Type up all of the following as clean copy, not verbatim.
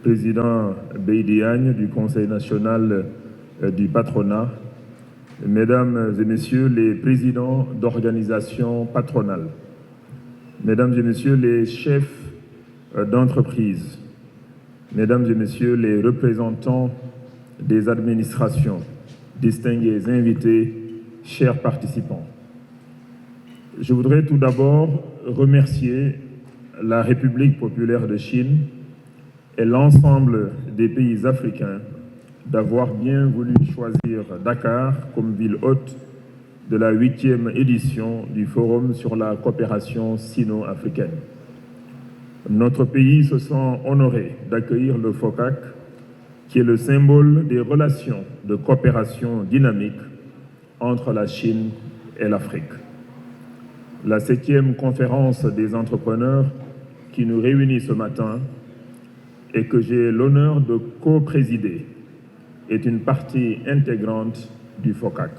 Président Beidiagne du Conseil national du patronat, Mesdames et Messieurs les présidents d'organisations patronales, Mesdames et Messieurs les chefs d'entreprise, Mesdames et Messieurs les représentants des administrations, distingués invités, chers participants. Je voudrais tout d'abord remercier la République populaire de Chine et l'ensemble des pays africains d'avoir bien voulu choisir Dakar comme ville hôte de la 8e édition du Forum sur la coopération sino-africaine. Notre pays se sent honoré d'accueillir le FOCAC, qui est le symbole des relations de coopération dynamique entre la Chine et l'Afrique. La 7e conférence des entrepreneurs qui nous réunit ce matin et que j'ai l'honneur de co-présider est une partie intégrante du FOCAC.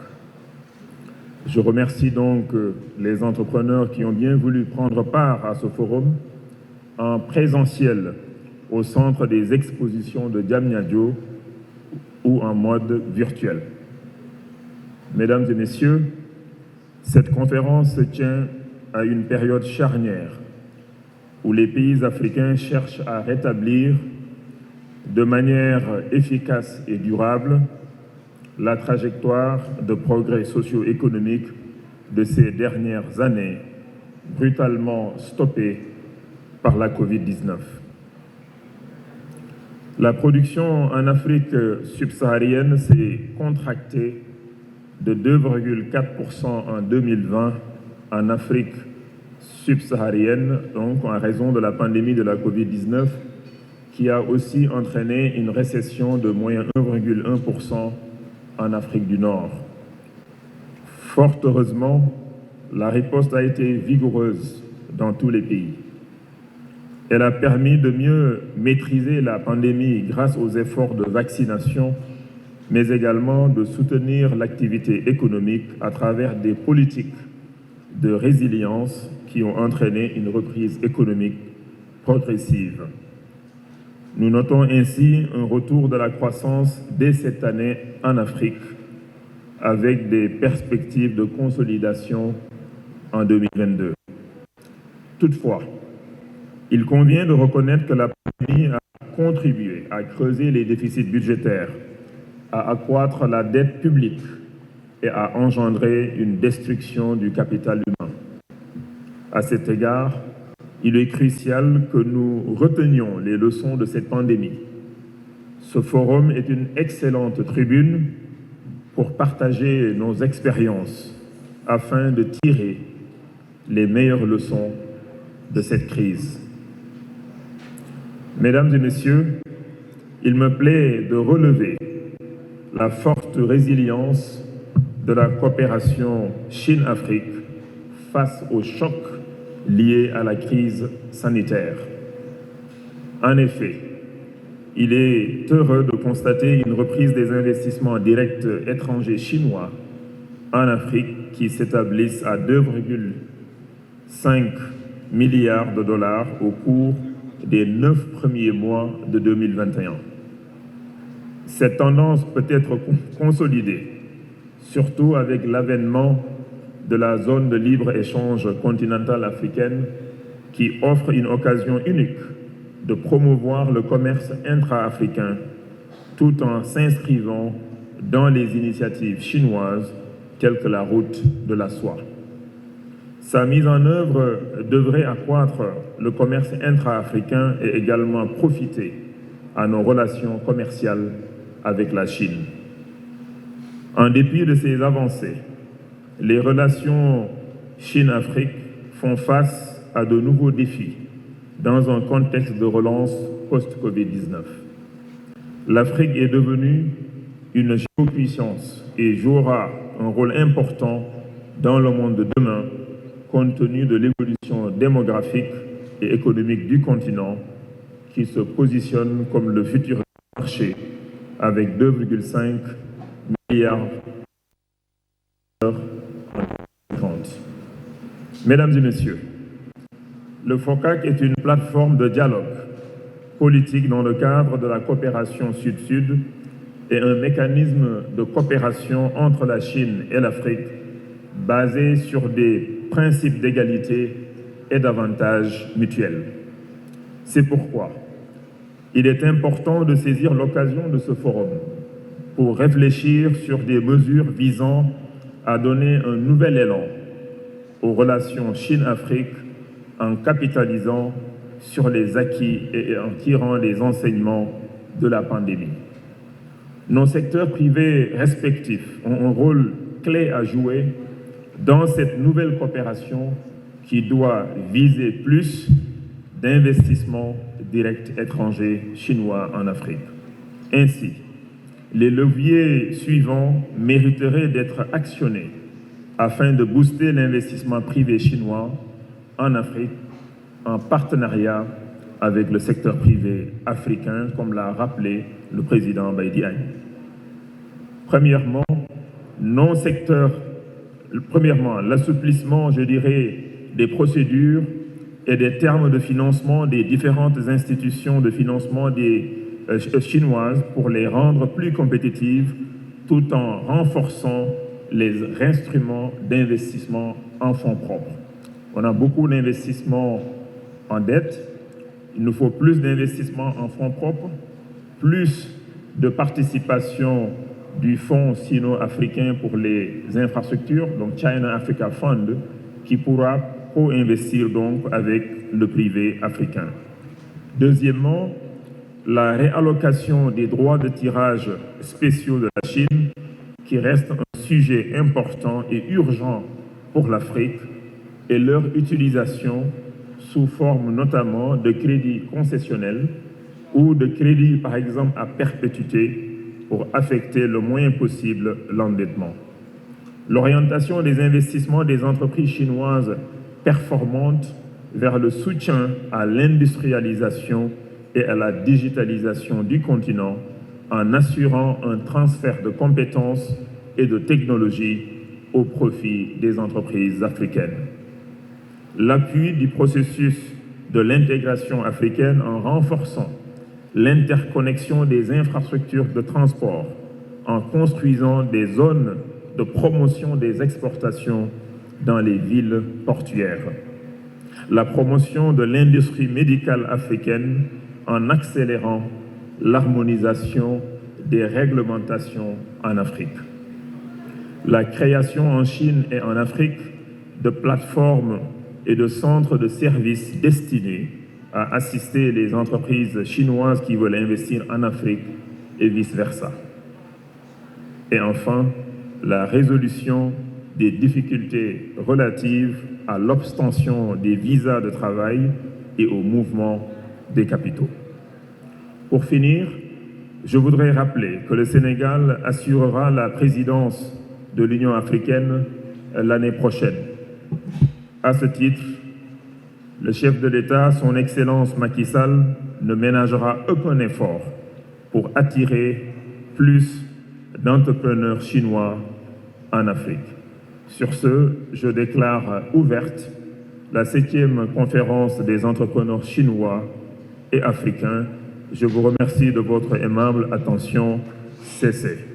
Je remercie donc les entrepreneurs qui ont bien voulu prendre part à ce forum en présentiel au centre des expositions de Diamniadio ou en mode virtuel. Mesdames et Messieurs, cette conférence se tient à une période charnière où les pays africains cherchent à rétablir de manière efficace et durable la trajectoire de progrès socio-économique de ces dernières années, brutalement stoppée par la Covid-19. La production en Afrique subsaharienne s'est contractée de 2,4% en 2020 en Afrique subsaharienne, donc en raison de la pandémie de la Covid-19, qui a aussi entraîné une récession de moins 1,1% en Afrique du Nord. Fort heureusement, la riposte a été vigoureuse dans tous les pays. Elle a permis de mieux maîtriser la pandémie grâce aux efforts de vaccination, mais également de soutenir l'activité économique à travers des politiques de résilience qui ont entraîné une reprise économique progressive. Nous notons ainsi un retour de la croissance dès cette année en Afrique, avec des perspectives de consolidation en 2022. Toutefois, il convient de reconnaître que la pandémie a contribué à creuser les déficits budgétaires, à accroître la dette publique et à engendrer une destruction du capital humain. À cet égard, il est crucial que nous retenions les leçons de cette pandémie. Ce forum est une excellente tribune pour partager nos expériences afin de tirer les meilleures leçons de cette crise. Mesdames et Messieurs, il me plaît de relever la forte résilience de la coopération Chine-Afrique face aux chocs liés à la crise sanitaire. En effet, il est heureux de constater une reprise des investissements directs étrangers chinois en Afrique qui s'établissent à 2,5 milliards de dollars au cours des 9 premiers mois de 2021. Cette tendance peut être consolidée, surtout avec l'avènement de la zone de libre-échange continentale africaine qui offre une occasion unique de promouvoir le commerce intra-africain tout en s'inscrivant dans les initiatives chinoises telles que la route de la soie. Sa mise en œuvre devrait accroître le commerce intra-africain et également profiter à nos relations commerciales avec la Chine. En dépit de ces avancées, les relations Chine-Afrique font face à de nouveaux défis dans un contexte de relance post-Covid-19. L'Afrique est devenue une géopuissance et jouera un rôle important dans le monde de demain compte tenu de l'évolution démographique et économique du continent qui se positionne comme le futur marché avec 2,5 milliards en 2030. Mesdames et messieurs, le FOCAC est une plateforme de dialogue politique dans le cadre de la coopération Sud-Sud et un mécanisme de coopération entre la Chine et l'Afrique basé sur des principes d'égalité et d'avantages mutuels. C'est pourquoi il est important de saisir l'occasion de ce forum pour réfléchir sur des mesures visant à donner un nouvel élan aux relations Chine-Afrique en capitalisant sur les acquis et en tirant les enseignements de la pandémie. Nos secteurs privés respectifs ont un rôle clé à jouer dans cette nouvelle coopération qui doit viser plus d'investissements directs étrangers chinois en Afrique. Ainsi, les leviers suivants mériteraient d'être actionnés afin de booster l'investissement privé chinois en Afrique en partenariat avec le secteur privé africain, comme l'a rappelé le président Baye Diagne. Premièrement, l'assouplissement, des procédures et des termes de financement des différentes institutions de financement chinoises pour les rendre plus compétitives tout en renforçant les instruments d'investissement en fonds propres. On a beaucoup d'investissements en dette, il nous faut plus d'investissements en fonds propres, plus de participation du Fonds sino-africain pour les infrastructures, donc China Africa Fund, qui pourra co-investir donc avec le privé africain. Deuxièmement, la réallocation des droits de tirage spéciaux de la Chine, qui reste un sujet important et urgent pour l'Afrique, et leur utilisation sous forme notamment de crédits concessionnels ou de crédits, par exemple, à perpétuité pour affecter le moins possible l'endettement. L'orientation des investissements des entreprises chinoises performantes vers le soutien à l'industrialisation et à la digitalisation du continent en assurant un transfert de compétences et de technologies au profit des entreprises africaines. L'appui du processus de l'intégration africaine en renforçant l'interconnexion des infrastructures de transport, en construisant des zones de promotion des exportations dans les villes portuaires. La promotion de l'industrie médicale africaine en accélérant l'harmonisation des réglementations en Afrique. La création en Chine et en Afrique de plateformes et de centres de services destinés à assister les entreprises chinoises qui veulent investir en Afrique et vice-versa. Et enfin, la résolution des difficultés relatives à l'obtention des visas de travail et au mouvement des capitaux. Pour finir, je voudrais rappeler que le Sénégal assurera la présidence de l'Union africaine l'année prochaine. À ce titre, le chef de l'État, son Excellence Macky Sall, ne ménagera aucun effort pour attirer plus d'entrepreneurs chinois en Afrique. Sur ce, je déclare ouverte la 7e conférence des entrepreneurs chinois et africains. Je vous remercie de votre aimable attention. Cessez.